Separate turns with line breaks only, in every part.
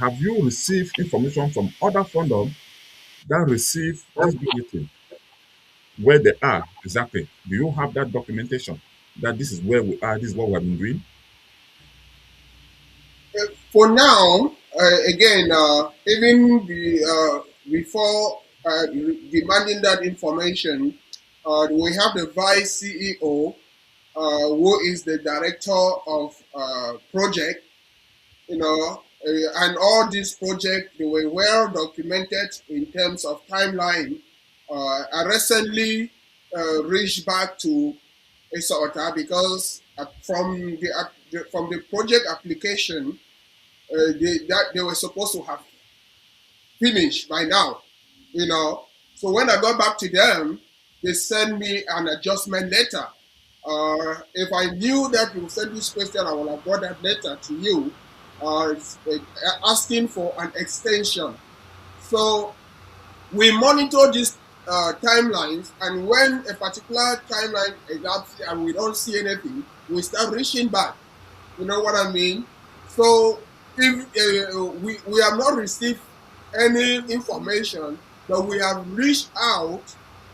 Have you received information from other funders that receive this budgeting, where they are exactly? Do you have that documentation that this is where we are, this is what we have been doing?
For now, again, even before demanding that information, we have the vice CEO, who is the director of project, and all these projects, they were well documented in terms of timeline. I recently reached back to Isota because from the project application, they were supposed to have finished by now, you know. So when I got back to them, they sent me an adjustment letter. If I knew that you would send this question, I would have brought that letter to you, asking for an extension. So we monitor these timelines, and when a particular timeline elapses and we don't see anything, we start reaching back. You know what I mean? So if we have not received any information, but we have reached out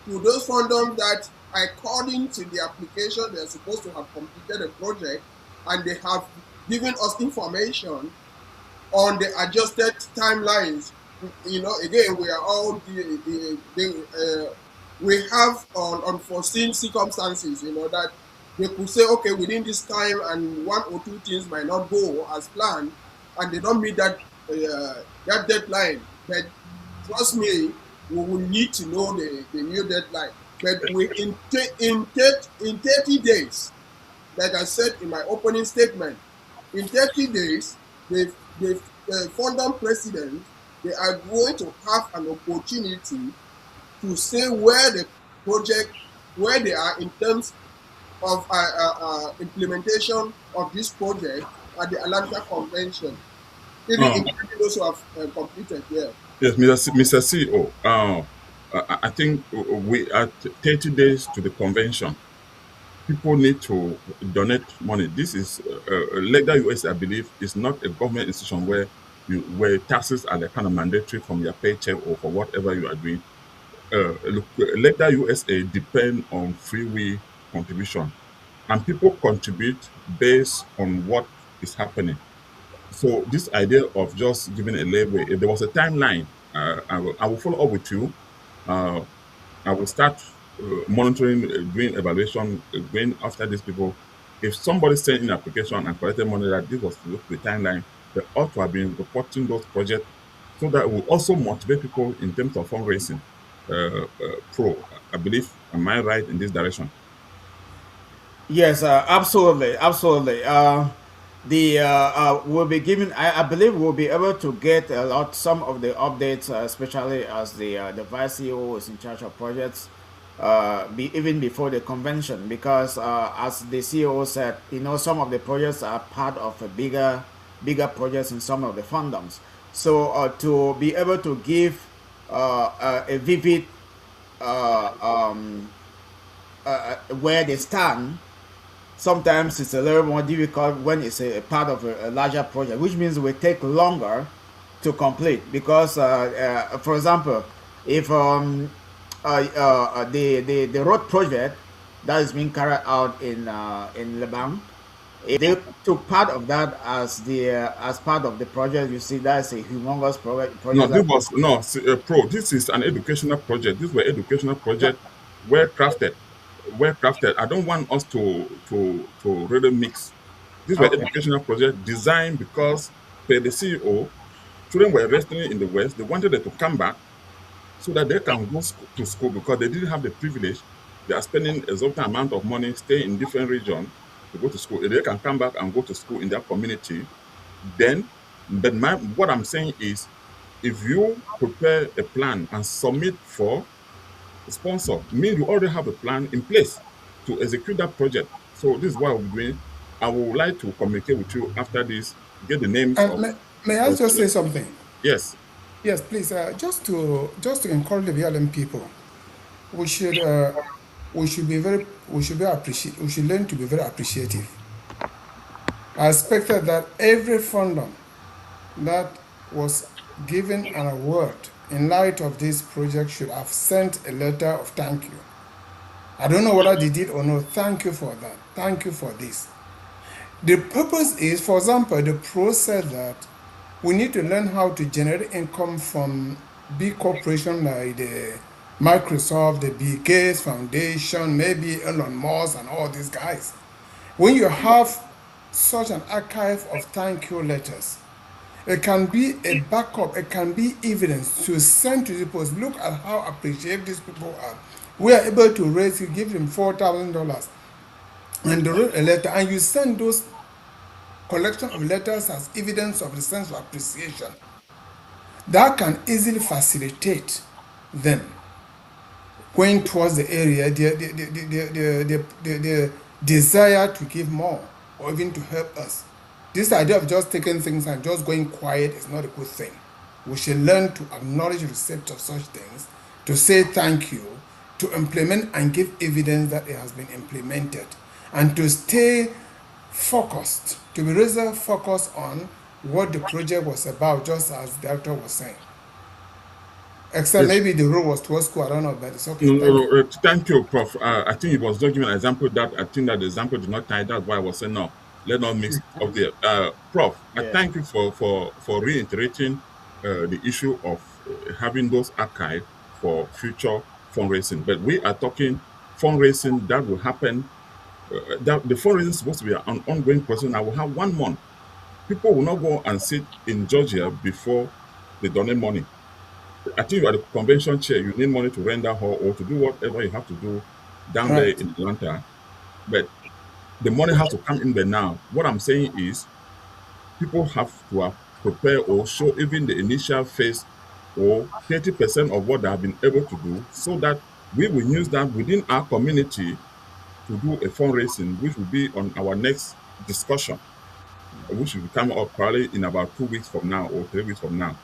to those funders that, according to the application, they're supposed to have completed a project, and they have given us information on the adjusted timelines. Again, we are all we have unforeseen circumstances. That they could say, okay, within this time, and one or two things might not go as planned, and they don't meet that deadline. But trust me, we will need to know the new deadline. But we in 30 days, like I said in my opening statement, in 30 days, the Fondam president, they are going to have an opportunity to say where the project, where they are in terms of implementation of this project at the Atlanta Convention, even
Um,
including those who have completed. Yeah.
yes, Mr. CEO, I think we are 30 days to the convention. People need to donate money. This is Legal US, I believe, is not a government institution where taxes are the kind of mandatory from your paycheck or for whatever you are doing. Look, Legal USA depend on free will contribution, and people contribute based on what is happening. So this idea of just giving a label, if there was a timeline, I will follow up with you. Uh, I will start monitoring, doing evaluation, going after these people. If somebody sent in an application and collected money that this was to look the timeline, they ought to have been reporting those projects so that will also motivate people in terms of fundraising. I believe, am I right in this direction?
Yes, absolutely, absolutely. The We'll be given. I believe we'll be able to get some of the updates, especially as the vice CEO is in charge of projects, even before the convention, because as the CEO said, some of the projects are part of a bigger projects in some of the fandoms. So to be able to give a vivid uh, um, where they stand, sometimes it's a little more difficult when it's a part of a larger project, which means it will take longer to complete. Because, for example, if the road project that is being carried out in Lebanon, if they took part of that as part of the project, you see that's a humongous
No,
project
this
that,
was no pro. This is an educational project. These were educational project, well crafted, well crafted. I don't want us to really mix. These were
okay.
educational projects designed because per the CEO, children were wrestling in the West. They wanted them to come back so that they can go to school because they didn't have the privilege. They are spending exorbitant amount of money staying in different regions to go to school. If they can come back and go to school in their community, then, but what I'm saying is, if you prepare a plan and submit for a sponsor, mean you already have a plan in place to execute that project. So this is what I'm doing. I would like to communicate with you after this, get the names
And
of,
may I
of
just say something?
yes.
Yes, please. Just to encourage the BLM people, we should uh, we should learn to be very appreciative. I expected that every funding that was given an award in light of this project should have sent a letter of thank you. I don't know whether they did or not. Thank you for that. Thank you for this. The purpose is, for example, the pro said that we need to learn how to generate income from big corporations like the Microsoft, the Bill Gates Foundation, maybe Elon Musk, and all these guys. When you have such an archive of thank you letters, it can be a backup, it can be evidence to send to the post. Look at how appreciative these people are. We are able to raise, you give them $4,000 and they wrote a letter, and you send those collection of letters as evidence of the sense of appreciation. That can easily facilitate them going towards the area, the desire to give more or even to help us. This idea of just taking things and just going quiet is not a good thing. We should learn to acknowledge the receipt of such things, to say thank you, to implement and give evidence that it has been implemented, and to stay focused, to be razor focused on what the project was about, just as the doctor was saying. Except
Yes.
maybe the road was towards school, I don't know, but it's okay.
No,
Thank
no,
you.
no, thank you, Prof. I think he was just giving an example that I think that the example did not tie. That's why I was saying no. Let's not mix it up there. Prof, I
Yeah.
thank you for reiterating the issue of having those archive for future fundraising. But we are talking fundraising that will happen. That the fundraising is supposed to be an ongoing process. I will have 1 month. People will not go and sit in Georgia before they donate money. I think you are the convention chair. You need money to render hall or to do whatever you have to do down there
Right.
in Atlanta. But the money has to come in there now. What I'm saying is people have to have prepare or show even the initial phase or 30% of what they have been able to do so that we will use that within our community to do a fundraising, which will be on our next discussion, which will come up probably in about 2 weeks from now or 3 weeks from now.